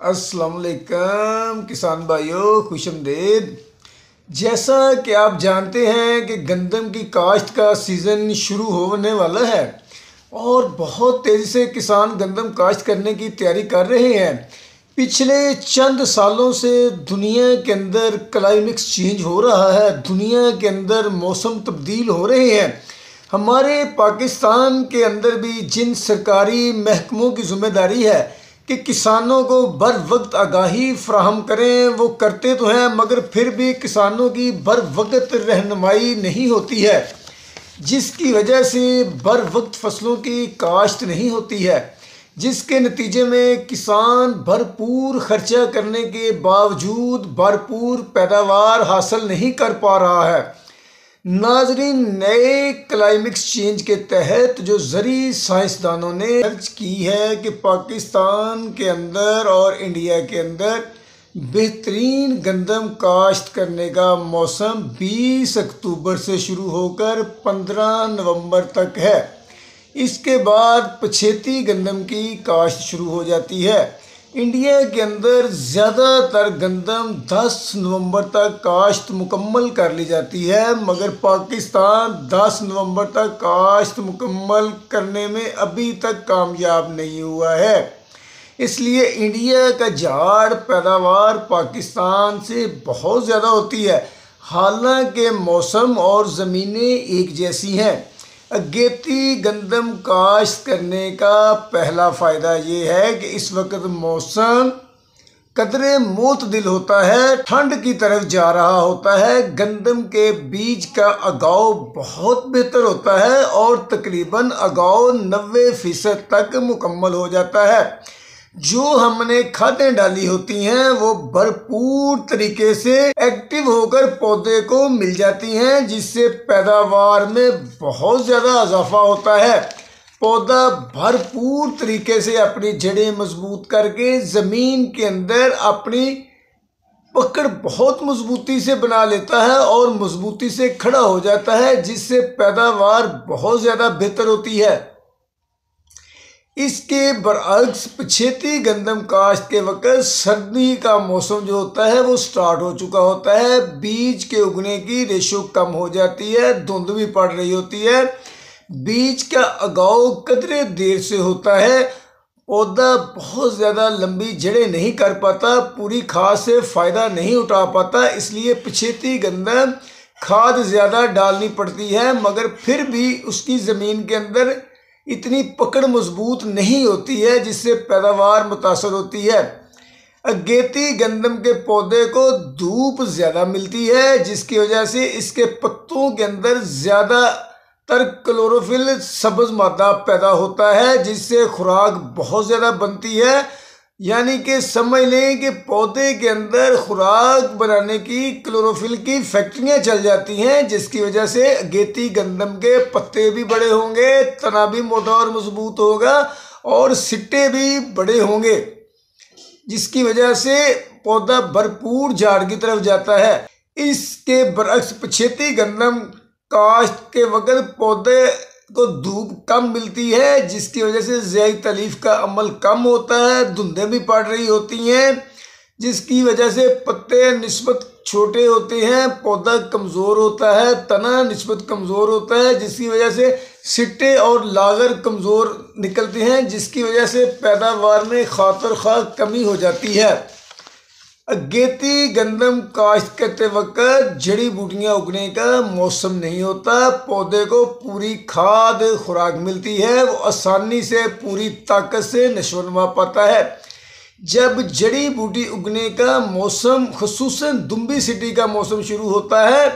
अस्सलाम वालेकुम किसान भाइयों, खुशमदीद। जैसा कि आप जानते हैं कि गंदम की काश्त का सीज़न शुरू होने वाला है और बहुत तेज़ी से किसान गंदम काश्त करने की तैयारी कर रहे हैं। पिछले चंद सालों से दुनिया के अंदर क्लाइमेक्स चेंज हो रहा है, दुनिया के अंदर मौसम तब्दील हो रहे हैं। हमारे पाकिस्तान के अंदर भी जिन सरकारी महकमों की जिम्मेदारी है कि किसानों को बर वक्त आगाही फ्राहम करें, वो करते तो हैं मगर फिर भी किसानों की बर वक्त रहनुमाई नहीं होती है, जिसकी वजह से बर वक्त फसलों की काश्त नहीं होती है, जिसके नतीजे में किसान भरपूर खर्चा करने के बावजूद भरपूर पैदावार हासिल नहीं कर पा रहा है। नाजरीन, नए क्लाइमेक्स चेंज के तहत जो ज़री साइंसदानों ने सर्च की है कि पाकिस्तान के अंदर और इंडिया के अंदर बेहतरीन गंदम काश्त करने का मौसम 20 अक्टूबर से शुरू होकर 15 नवंबर तक है। इसके बाद पछेती गंदम की काश्त शुरू हो जाती है। इंडिया के अंदर ज़्यादातर गंदम 10 नवंबर तक काश्त मुकम्मल कर ली जाती है, मगर पाकिस्तान 10 नवंबर तक काश्त मुकम्मल करने में अभी तक कामयाब नहीं हुआ है। इसलिए इंडिया का झाड़ पैदावार पाकिस्तान से बहुत ज़्यादा होती है, हालांकि मौसम और ज़मीनें एक जैसी हैं। अगेती गंदम काश्त करने का पहला फ़ायदा ये है कि इस वक्त मौसम कदरे मोतदिल होता है, ठंड की तरफ जा रहा होता है। गंदम के बीज का उगाव बहुत बेहतर होता है और तकरीबन उगाव 90% तक मुकम्मल हो जाता है। जो हमने खादें डाली होती हैं वो भरपूर तरीके से एक्टिव होकर पौधे को मिल जाती हैं, जिससे पैदावार में बहुत ज़्यादा इजाफा होता है। पौधा भरपूर तरीके से अपनी जड़ें मजबूत करके ज़मीन के अंदर अपनी पकड़ बहुत मजबूती से बना लेता है और मजबूती से खड़ा हो जाता है, जिससे पैदावार बहुत ज़्यादा बेहतर होती है। इसके बरअक्स पछेती गंदम काश्त के वक्त सर्दी का मौसम जो होता है वो स्टार्ट हो चुका होता है। बीज के उगने की रेशो कम हो जाती है, धुंध भी पड़ रही होती है, बीज का उगाव कदरे देर से होता है, पौधा बहुत ज़्यादा लंबी जड़ें नहीं कर पाता, पूरी खाद से फ़ायदा नहीं उठा पाता। इसलिए पछेती गंदम खाद ज़्यादा डालनी पड़ती है, मगर फिर भी उसकी ज़मीन के अंदर इतनी पकड़ मजबूत नहीं होती है, जिससे पैदावार मुतासर होती है। अगेती गंदम के पौधे को धूप ज़्यादा मिलती है, जिसकी वजह से इसके पत्तों के अंदर ज़्यादातर क्लोरोफिल सब्ज़ मादा पैदा होता है, जिससे खुराक बहुत ज़्यादा बनती है। यानी कि समझ लें कि पौधे के अंदर खुराक बनाने की क्लोरोफिल की फैक्ट्रियां चल जाती हैं, जिसकी वजह से अगेती गंदम के पत्ते भी बड़े होंगे, तना भी मोटा और मजबूत होगा और सिट्टे भी बड़े होंगे, जिसकी वजह से पौधा भरपूर झाड़ की तरफ जाता है। इसके बरअक्स पछेती गंदम काश्त के वक्त पौधे को धूप कम मिलती है, जिसकी वजह से ज़ियाई तलीफ का अमल कम होता है, धुंधें भी पड़ रही होती हैं, जिसकी वजह से पत्ते निस्बत छोटे होते हैं, पौधा कमज़ोर होता है, तना निस्बत कमज़ोर होता है, जिसकी वजह से सिट्टे और लागर कमज़ोर निकलते हैं, जिसकी वजह से पैदावार में खातर खा कमी हो जाती है। अगेती गंदम काश्त करते वक्त जड़ी बूटियाँ उगने का मौसम नहीं होता, पौधे को पूरी खाद खुराक मिलती है, वो आसानी से पूरी ताकत से नशोनुमा पाता है। जब जड़ी बूटी उगने का मौसम खुसूसन दुम्बी सिटी का मौसम शुरू होता है,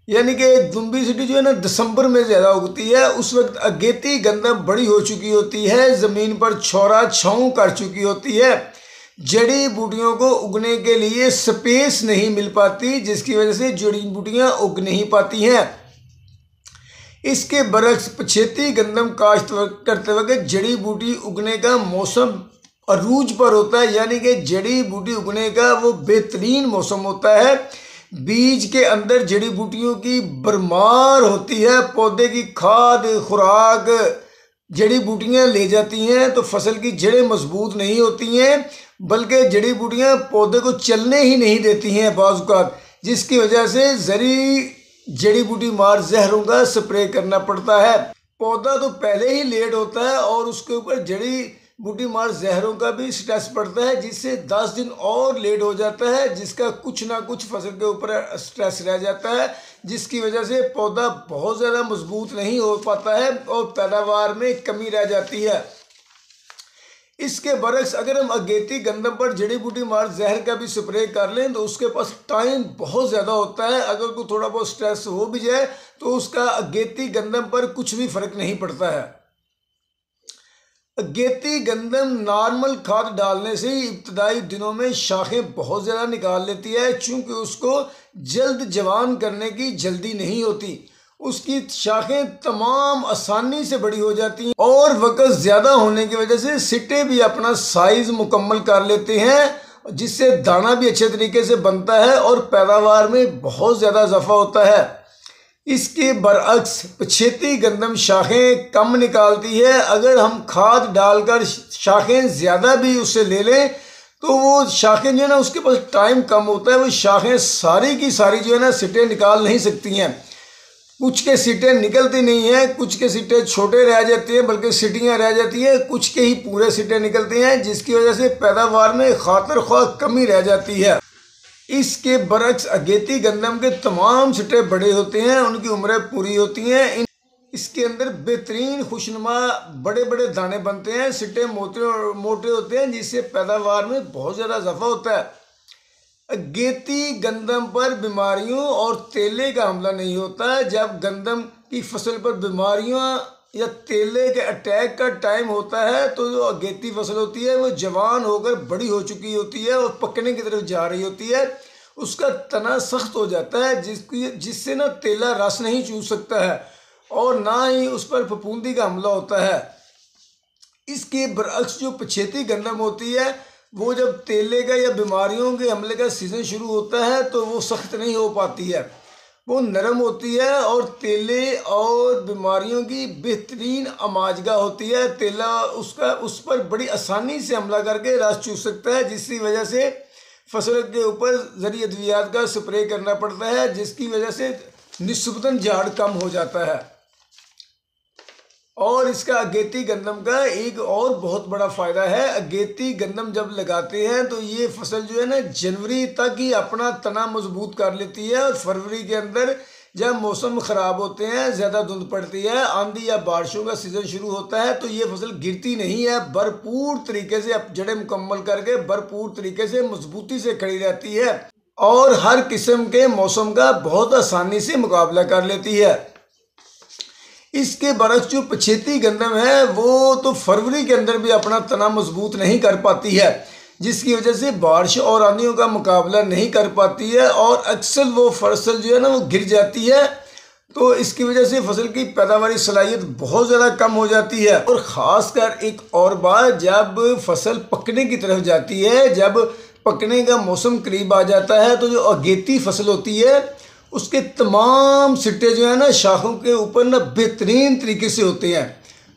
यानी कि दुम्बी सिटी जो है ना दिसंबर में ज़्यादा उगती है, उस वक्त अगेती गंदम बड़ी हो चुकी होती है, ज़मीन पर छौरा छाँव कर चुकी होती है, जड़ी बूटियों को उगने के लिए स्पेस नहीं मिल पाती, जिसकी वजह से जड़ी बूटियां उग नहीं पाती हैं। इसके बरक्स पछेती गंदम काश्त करते वक्त जड़ी बूटी उगने का मौसम अरूज पर होता है, यानी कि जड़ी बूटी उगने का वो बेहतरीन मौसम होता है। बीज के अंदर जड़ी बूटियों की भरमार होती है, पौधे की खाद खुराक जड़ी बूटियां ले जाती हैं, तो फसल की जड़ें मजबूत नहीं होती हैं, बल्कि जड़ी बूटियां पौधे को चलने ही नहीं देती हैं बाज़ औक़ात, जिसकी वजह से जड़ी बूटी मार जहरों का स्प्रे करना पड़ता है। पौधा तो पहले ही लेट होता है और उसके ऊपर जड़ी बूटी मार जहरों का भी स्ट्रेस पड़ता है, जिससे 10 दिन और लेट हो जाता है, जिसका कुछ ना कुछ फसल के ऊपर स्ट्रेस रह जाता है, जिसकी वजह से पौधा बहुत ज़्यादा मजबूत नहीं हो पाता है और पैदावार में कमी रह जाती है। इसके बरक्स अगर हम अगेती गंदम पर जड़ी बूटी मार जहर का भी स्प्रे कर लें तो उसके पास टाइम बहुत ज़्यादा होता है। अगर कोई थोड़ा बहुत स्ट्रेस हो भी जाए तो उसका अगेती गंदम पर कुछ भी फर्क नहीं पड़ता है। अगेती गंदम नॉर्मल खाद डालने से ही इब्तदाई दिनों में शाखें बहुत ज़्यादा निकाल लेती है, चूँकि उसको जल्द जवान करने की जल्दी नहीं होती। उसकी शाखें तमाम आसानी से बड़ी हो जाती हैं और वक़्त ज़्यादा होने की वजह से सिट्टे भी अपना साइज़ मुकम्मल कर लेते हैं, जिससे दाना भी अच्छे तरीके से बनता है और पैदावार में बहुत ज़्यादा इजाफा होता है। इसके बरअक्स पछेती गंदम शाखें कम निकालती है। अगर हम खाद डालकर शाखें ज़्यादा भी उससे ले लें तो वो शाखें जो है ना, उसके पास टाइम कम होता है, वो शाखें सारी की सारी जो है ना सिट्टे निकाल नहीं सकती हैं। कुछ के सीटें निकलती नहीं हैं, कुछ के सीटें छोटे रह जाती हैं, बल्कि सीटियाँ रह जाती हैं, कुछ के ही पूरे सीटें निकलती हैं, जिसकी वजह से पैदावार में खातिर ख्वाह कमी रह जाती है। इसके बरक्स अगेती गंदम के तमाम सिट्टे बड़े होते हैं, उनकी उम्रें पूरी होती हैं। इसके अंदर बेहतरीन खुशनुमा बड़े बड़े दाने बनते हैं, सिट्टे मोटे होते हैं, जिससे पैदावार में बहुत ज़्यादा इजाफा होता है। अगेती गंदम पर बीमारियों और तेले का हमला नहीं होता। जब गंदम की फसल पर बीमारियों या तेले के अटैक का टाइम होता है तो जो अगेती फसल होती है वो जवान होकर बड़ी हो चुकी होती है और पकने की तरफ जा रही होती है। उसका तना सख्त हो जाता है, जिससे ना तेला रस नहीं चूस सकता है और ना ही उस पर फफूंदी का हमला होता है। इसके बरअक्स जो पछेती गंदम होती है वो जब तेले का या बीमारियों के हमले का सीज़न शुरू होता है तो वो सख्त नहीं हो पाती है, वो नरम होती है और तेले और बीमारियों की बेहतरीन अमाजगा होती है। तेला उस पर बड़ी आसानी से हमला करके रस चूस सकता है, जिसकी वजह से फसल के ऊपर ज़रिए अद्वियात का स्प्रे करना पड़ता है, जिसकी वजह से निस्बतन झाड़ कम हो जाता है। और इसका अगेती गंदम का एक और बहुत बड़ा फ़ायदा है। अगेती गंदम जब लगाते हैं तो ये फसल जो है ना जनवरी तक ही अपना तना मजबूत कर लेती है और फरवरी के अंदर जब मौसम ख़राब होते हैं, ज़्यादा धुंध पड़ती है, आंधी या बारिशों का सीज़न शुरू होता है तो ये फसल गिरती नहीं है, भरपूर तरीके से जड़ें मुकम्मल करके भरपूर तरीके से मजबूती से खड़ी रहती है और हर किस्म के मौसम का बहुत आसानी से मुकाबला कर लेती है। इसके बरक्स जो पछेती गंदम है वो तो फरवरी के अंदर भी अपना तना मजबूत नहीं कर पाती है, जिसकी वजह से बारिश और आंधियों का मुकाबला नहीं कर पाती है और अक्सर वो फसल जो है ना वो गिर जाती है। तो इसकी वजह से फसल की पैदावारी सलाहियत बहुत ज़्यादा कम हो जाती है। और ख़ासकर एक और बात, जब फसल पकने की तरफ जाती है, जब पकने का मौसम करीब आ जाता है तो जो अगेती फसल होती है उसके तमाम सिट्टे जो है ना शाखों के ऊपर ना बेहतरीन तरीके से होते हैं,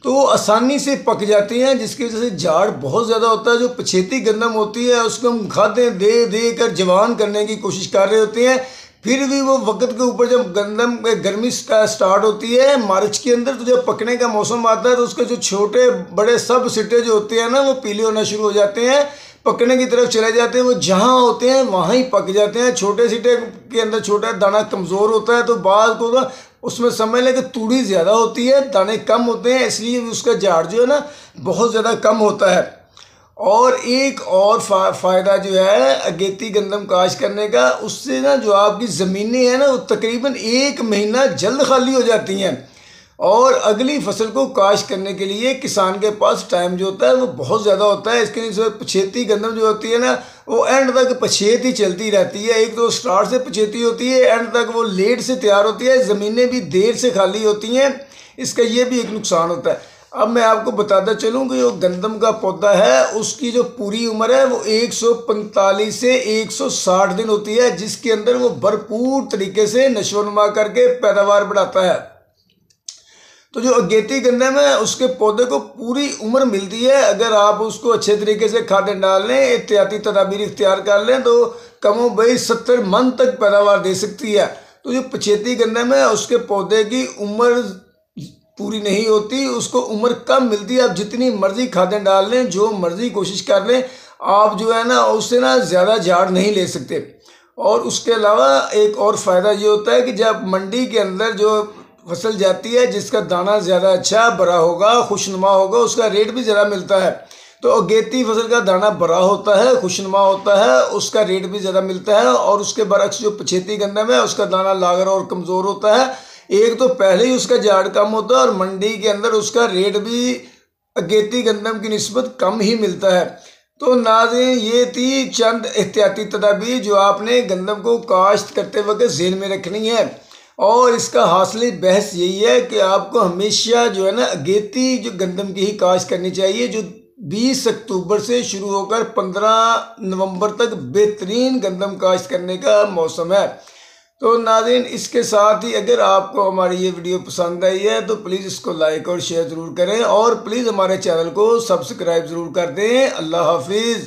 तो आसानी से पक जाते हैं, जिसकी वजह से झाड़ बहुत ज़्यादा होता है। जो पछेती गंदम होती है उसको हम खादें दे दे कर जवान करने की कोशिश कर रहे होते हैं, फिर भी वो वक्त के ऊपर जब गंदम गर्मी स्टार्ट होती है मार्च के अंदर, तो जब पकने का मौसम आता है तो उसके जो छोटे बड़े सब सिट्टे जो होते हैं ना वो पीले होना शुरू हो जाते हैं, पकने की तरफ चले जाते हैं, वो जहाँ होते हैं वहाँ ही पक जाते हैं। छोटे सिट्टे के अंदर छोटा दाना कमज़ोर होता है तो बाद को ना उसमें समझ लें कि तूड़ी ज़्यादा होती है, दाने कम होते हैं, इसलिए उसका झाड़ जो है ना बहुत ज़्यादा कम होता है। और एक और फ़ायदा जो है अगेती गंदम काश करने का, उससे ना जो आपकी ज़मीनें हैं ना वो तकरीबन 1 महीना जल्द खाली हो जाती हैं और अगली फसल को काश करने के लिए किसान के पास टाइम जो होता है वो बहुत ज़्यादा होता है। इसके लिए पछेती गंदम जो होती है ना वो एंड तक पछेत ही चलती रहती है। एक तो स्टार्ट से पछेती होती है, एंड तक वो लेट से तैयार होती है, ज़मीनें भी देर से खाली होती हैं, इसका ये भी एक नुकसान होता है। अब मैं आपको बताता चलूँ कि जो गंदम का पौधा है उसकी जो पूरी उम्र है वो 145 से 160 दिन होती है, जिसके अंदर वो भरपूर तरीके से नशोनुमा करके पैदावार बढ़ाता है। तो जो अगेती गंदम है उसके पौधे को पूरी उम्र मिलती है अगर आप उसको अच्छे तरीके से खादें डाल लें, एहतियाती तदाबीर इख्तियार कर लें तो कमो बई 70 मन तक पैदावार दे सकती है। तो जो पछेती गंदम है उसके पौधे की उम्र पूरी नहीं होती, उसको उम्र कम मिलती है। आप जितनी मर्जी खादें डाल लें, जो मर्जी कोशिश कर लें, आप जो है ना उससे ना ज़्यादा झाड़ नहीं ले सकते। और उसके अलावा एक और फ़ायदा ये होता है कि जब मंडी के अंदर जो फसल जाती है जिसका दाना ज़्यादा अच्छा बड़ा होगा, खुशनुमा होगा, उसका रेट भी ज़्यादा मिलता है। तो अगेती फसल का दाना बड़ा होता है, खुशनुमा होता है, उसका रेट भी ज़्यादा मिलता है। और उसके बरक्स जो पछेती गंदम है उसका दाना लागर और कमज़ोर होता है। एक तो पहले ही उसका झाड़ कम होता है और मंडी के अंदर उसका रेट भी अगेती गंदम की निस्बत कम ही मिलता है। तो नाज़रीन, ये थी चंद एहतियाती तदाबीर जो आपने गंदम को काश्त करते वक्त ज़हन में रखनी है। और इसका हासिल बहस यही है कि आपको हमेशा जो है ना अगेती जो गंदम की ही काश्त करनी चाहिए, जो 20 अक्टूबर से शुरू होकर 15 नवंबर तक बेहतरीन गंदम काश्त करने का मौसम है। तो नाज़रीन, इसके साथ ही अगर आपको हमारी ये वीडियो पसंद आई है तो प्लीज़ इसको लाइक और शेयर ज़रूर करें और प्लीज़ हमारे चैनल को सब्सक्राइब ज़रूर कर दें। अल्लाह हाफिज़।